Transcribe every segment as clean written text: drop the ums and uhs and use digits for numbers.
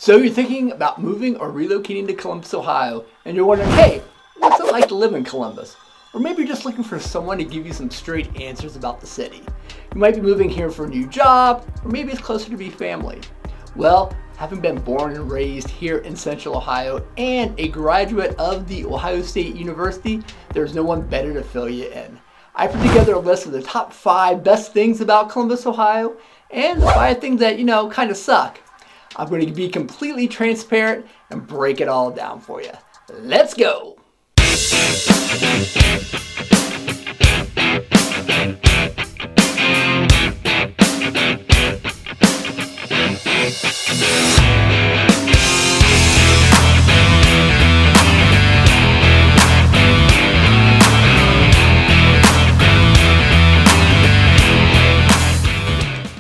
So you're thinking about moving or relocating to Columbus, Ohio, and you're wondering, hey, what's it like to live in Columbus? Or maybe you're just looking for someone to give you some straight answers about the city. You might be moving here for a new job, or maybe it's closer to be family. Well, having been born and raised here in Central Ohio and a graduate of the Ohio State University, there's no one better to fill you in. I put together a list of the top 5 best things about Columbus, Ohio, and the 5 things that, kind of suck. I'm going to be completely transparent and break it all down for you. Let's go!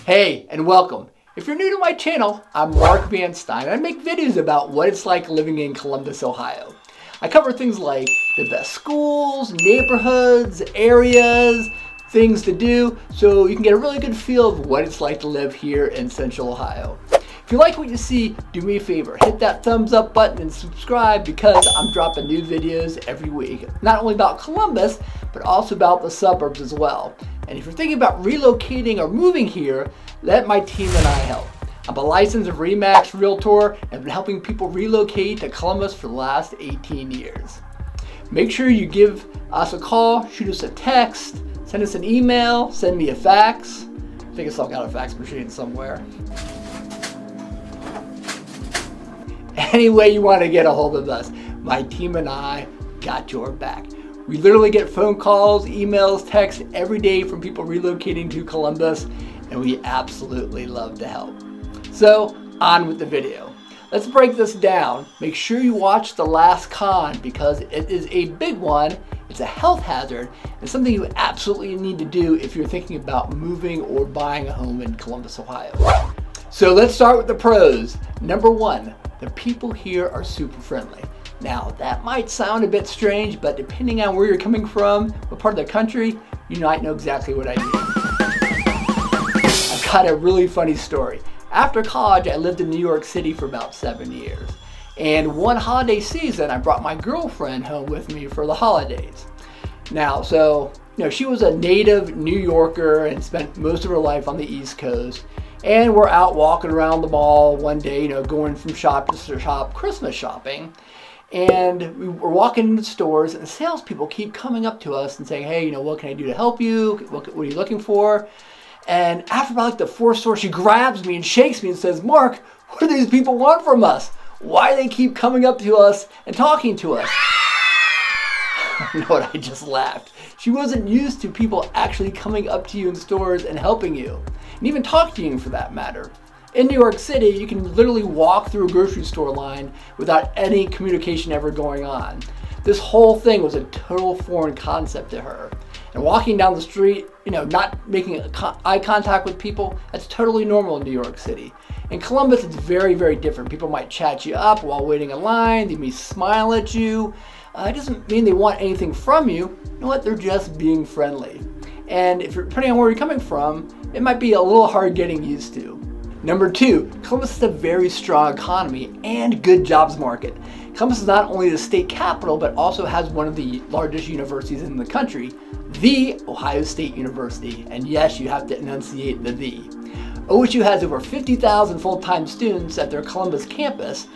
Hey, and welcome. If you're new to my channel, I'm Mark Van Stein, and I make videos about what it's like living in Columbus, Ohio. I cover things like the best schools, neighborhoods, areas, things to do, so you can get a really good feel of what it's like to live here in Central Ohio. If you like what you see, do me a favor, hit that thumbs up button and subscribe because I'm dropping new videos every week. Not only about Columbus, but also about the suburbs as well. And if you're thinking about relocating or moving here, let my team and I help. I'm a licensed RE/MAX realtor and have been helping people relocate to Columbus for the last 18 years. Make sure you give us a call, shoot us a text, send us an email, send me a fax. I think I still got a fax machine somewhere. Any way you want to get a hold of us, my team and I got your back. We literally get phone calls, emails, texts every day from people relocating to Columbus, and we absolutely love to help. So, on with the video. Let's break this down. Make sure you watch the last con because it is a big one. It's a health hazard and something you absolutely need to do if you're thinking about moving or buying a home in Columbus, Ohio. So let's start with the pros. Number 1, the people here are super friendly. Now, that might sound a bit strange, but depending on where you're coming from, what part of the country, you might know exactly what I mean. I've got a really funny story. After college, I lived in New York City for about 7 years. And one holiday season, I brought my girlfriend home with me for the holidays. Now, she was a native New Yorker and spent most of her life on the East Coast. And we're out walking around the mall one day, going from shop to shop, Christmas shopping. And we were walking into stores and salespeople keep coming up to us and saying, hey, what can I do to help you? What are you looking for? And after about the 4th store, she grabs me and shakes me and says, Mark, what do these people want from us? Why do they keep coming up to us and talking to us? You know what? I just laughed. She wasn't used to people actually coming up to you in stores and helping you, and even talk to you for that matter. In New York City, you can literally walk through a grocery store line without any communication ever going on. This whole thing was a total foreign concept to her. And walking down the street, not making eye contact with people, that's totally normal in New York City. In Columbus, it's very, very different. People might chat you up while waiting in line. They may smile at you. It doesn't mean they want anything from you. You know what? They're just being friendly. And depending on where you're coming from, it might be a little hard getting used to. Number 2, Columbus has a very strong economy and good jobs market. Columbus is not only the state capital, but also has one of the largest universities in the country, the Ohio State University. And yes, you have to enunciate the "the." OSU has over 50,000 full-time students at their Columbus campus,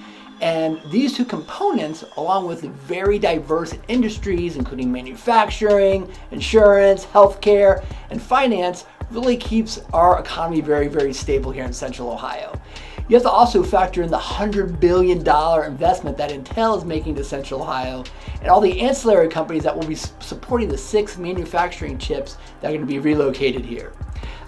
and these 2 components, along with very diverse industries, including manufacturing, insurance, healthcare, and finance, really keeps our economy very, very stable here in Central Ohio. You have to also factor in the $100 billion investment that Intel is making to Central Ohio and all the ancillary companies that will be supporting the 6 manufacturing chips that are going to be relocated here.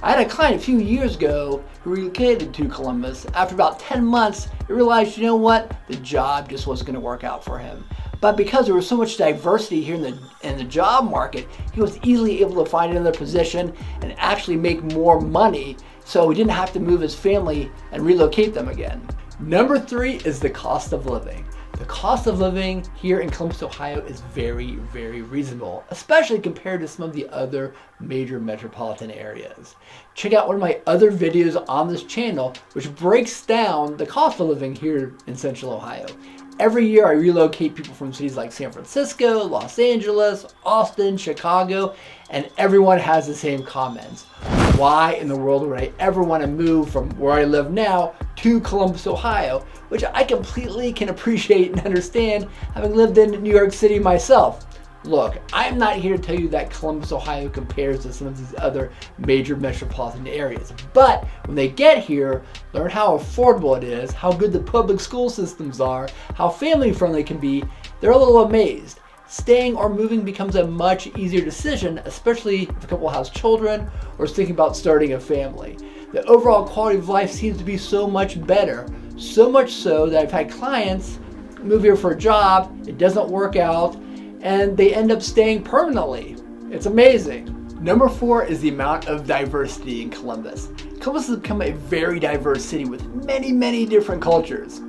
I had a client a few years ago who relocated to Columbus. After about 10 months, he realized, the job just wasn't going to work out for him. But because there was so much diversity here in the job market, he was easily able to find another position and actually make more money, so he didn't have to move his family and relocate them again. Number 3 is the cost of living. The cost of living here in Columbus, Ohio is very, very reasonable, especially compared to some of the other major metropolitan areas. Check out one of my other videos on this channel, which breaks down the cost of living here in Central Ohio. Every year I relocate people from cities like San Francisco, Los Angeles, Austin, Chicago, and everyone has the same comments. Why in the world would I ever want to move from where I live now to Columbus, Ohio, which I completely can appreciate and understand, having lived in New York City myself. Look, I'm not here to tell you that Columbus, Ohio compares to some of these other major metropolitan areas, but when they get here, learn how affordable it is, how good the public school systems are, how family friendly it can be, they're a little amazed. Staying or moving becomes a much easier decision, especially if a couple has children or is thinking about starting a family. The overall quality of life seems to be so much better, so much so that I've had clients move here for a job, it doesn't work out, and they end up staying permanently. It's amazing. Number 4 is the amount of diversity in Columbus. Columbus has become a very diverse city with many, many different cultures.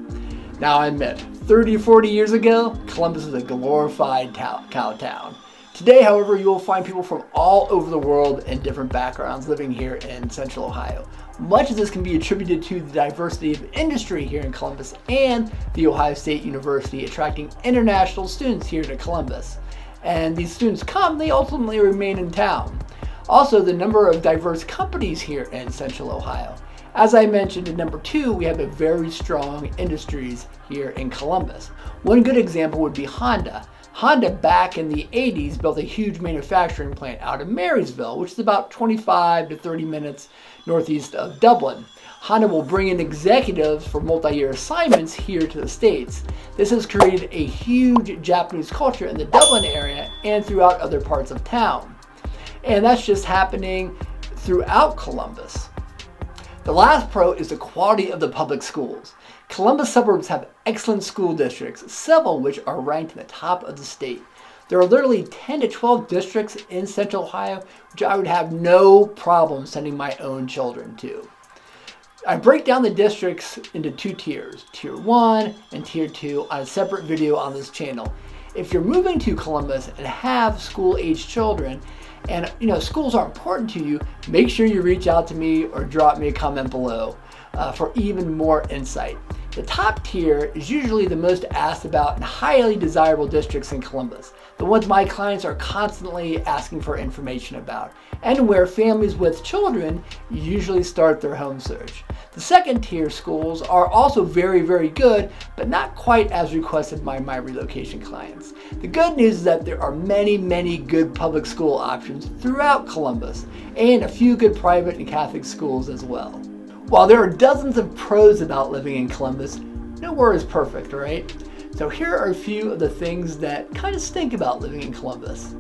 Now I admit, 30, 40 years ago, Columbus was a glorified cow town. Today, however, you will find people from all over the world and different backgrounds living here in Central Ohio. Much of this can be attributed to the diversity of industry here in Columbus and the Ohio State University attracting international students here to Columbus. And these students come, they ultimately remain in town. Also, the number of diverse companies here in Central Ohio. As I mentioned in number 2, we have a very strong industries here in Columbus. One good example would be Honda. Honda back in the 80s built a huge manufacturing plant out of Marysville, which is about 25 to 30 minutes northeast of Dublin. Honda will bring in executives for multi-year assignments here to the States. This has created a huge Japanese culture in the Dublin area and throughout other parts of town. And that's just happening throughout Columbus. The last pro is the quality of the public schools. Columbus suburbs have excellent school districts, several of which are ranked in the top of the state. There are literally 10 to 12 districts in Central Ohio, which I would have no problem sending my own children to. I break down the districts into 2 tiers, Tier 1 and Tier 2 on a separate video on this channel. If you're moving to Columbus and have school-age children, and schools are important to you, make sure you reach out to me or drop me a comment below for even more insight. The top tier is usually the most asked about and highly desirable districts in Columbus, the ones my clients are constantly asking for information about, and where families with children usually start their home search. The second tier schools are also very, very good, but not quite as requested by my relocation clients. The good news is that there are many, many good public school options throughout Columbus, and a few good private and Catholic schools as well. While there are dozens of pros about living in Columbus, nowhere is perfect, right? So here are a few of the things that kind of stink about living in Columbus.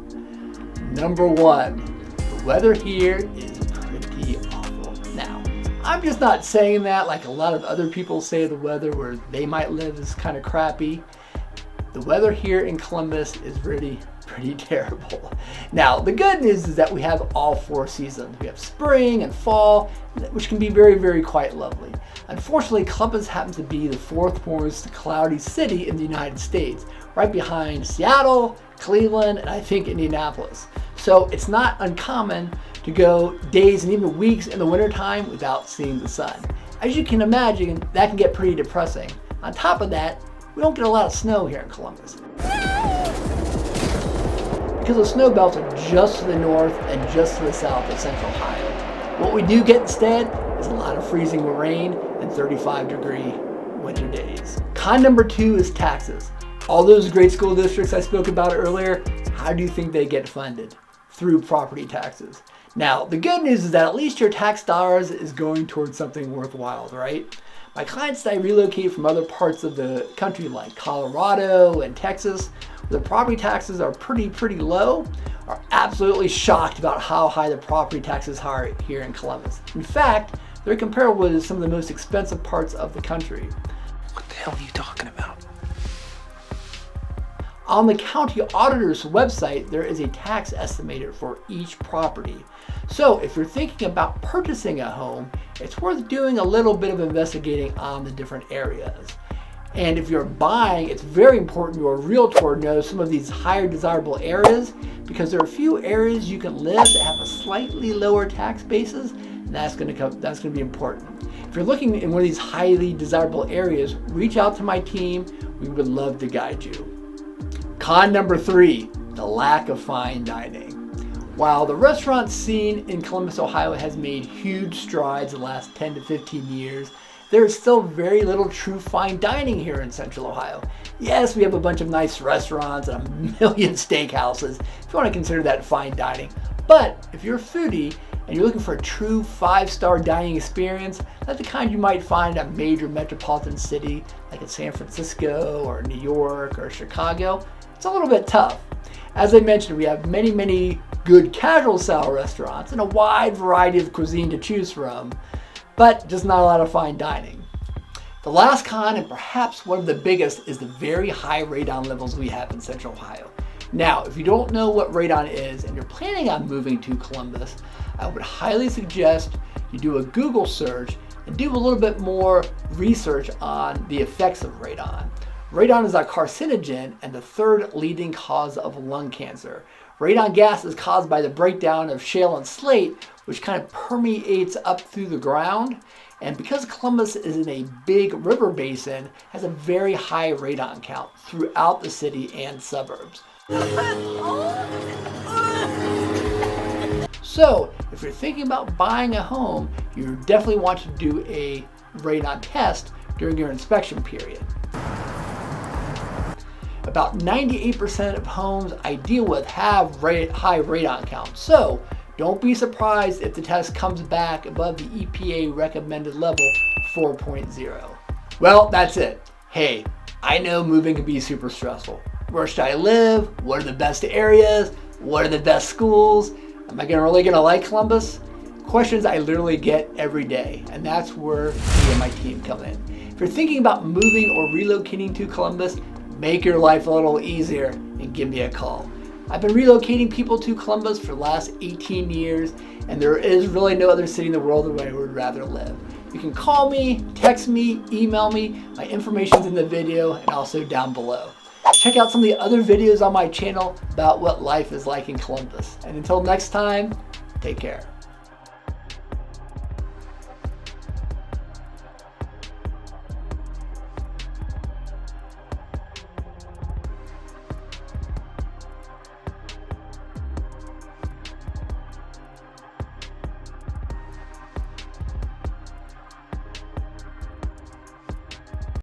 Number 1, the weather here is pretty awful. Now, I'm just not saying that like a lot of other people say the weather where they might live is kind of crappy. The weather here in Columbus is really pretty terrible. Now, the good news is that we have all 4 seasons. We have spring and fall, which can be very, very quite lovely. Unfortunately, Columbus happens to be the 4th most cloudy city in the United States, right behind Seattle, Cleveland, and I think Indianapolis. So it's not uncommon to go days and even weeks in the wintertime without seeing the sun. As you can imagine, that can get pretty depressing. On top of that, we don't get a lot of snow here in Columbus, because the snow belts are just to the north and just to the south of Central Ohio. What we do get instead is a lot of freezing rain and 35-degree winter days. Con number 2 is taxes. All those great school districts I spoke about earlier, how do you think they get funded? Through property taxes. Now, the good news is that at least your tax dollars is going towards something worthwhile, right? My clients that I relocate from other parts of the country like Colorado and Texas, where the property taxes are pretty low, are absolutely shocked about how high the property taxes are here in Columbus. In fact, they're comparable with some of the most expensive parts of the country. What the hell are you talking about? On the county auditor's website, there is a tax estimator for each property. So if you're thinking about purchasing a home, it's worth doing a little bit of investigating on the different areas. And if you're buying, it's very important your realtor knows some of these higher desirable areas, because there are a few areas you can live that have a slightly lower tax basis, and that's going to be important. If you're looking in one of these highly desirable areas, reach out to my team. We would love to guide you. Con number 3, the lack of fine dining. While the restaurant scene in Columbus, Ohio has made huge strides in the last 10 to 15 years, there is still very little true fine dining here in Central Ohio. Yes, we have a bunch of nice restaurants and a million steakhouses, if you want to consider that fine dining. But if you're a foodie and you're looking for a true 5-star dining experience, that's the kind you might find in a major metropolitan city like in San Francisco or New York or Chicago, it's a little bit tough. As I mentioned, we have many good casual style restaurants and a wide variety of cuisine to choose from, but just not a lot of fine dining. The last con, and perhaps one of the biggest, is the very high radon levels we have in Central Ohio. Now, if you don't know what radon is and you're planning on moving to Columbus, I would highly suggest you do a Google search and do a little bit more research on the effects of radon. Radon is a carcinogen and the 3rd leading cause of lung cancer. Radon gas is caused by the breakdown of shale and slate, which kind of permeates up through the ground. And because Columbus is in a big river basin, has a very high radon count throughout the city and suburbs. So if you're thinking about buying a home, you definitely want to do a radon test during your inspection period. About 98% of homes I deal with have high radon counts, so don't be surprised if the test comes back above the EPA recommended level 4.0. Well, that's it. Hey, I know moving can be super stressful. Where should I live? What are the best areas? What are the best schools? Am I really gonna like Columbus? Questions I literally get every day, and that's where me and my team come in. If you're thinking about moving or relocating to Columbus, make your life a little easier and give me a call. I've been relocating people to Columbus for the last 18 years, and there is really no other city in the world where I would rather live. You can call me, text me, email me. My information's in the video and also down below. Check out some of the other videos on my channel about what life is like in Columbus. And until next time, take care.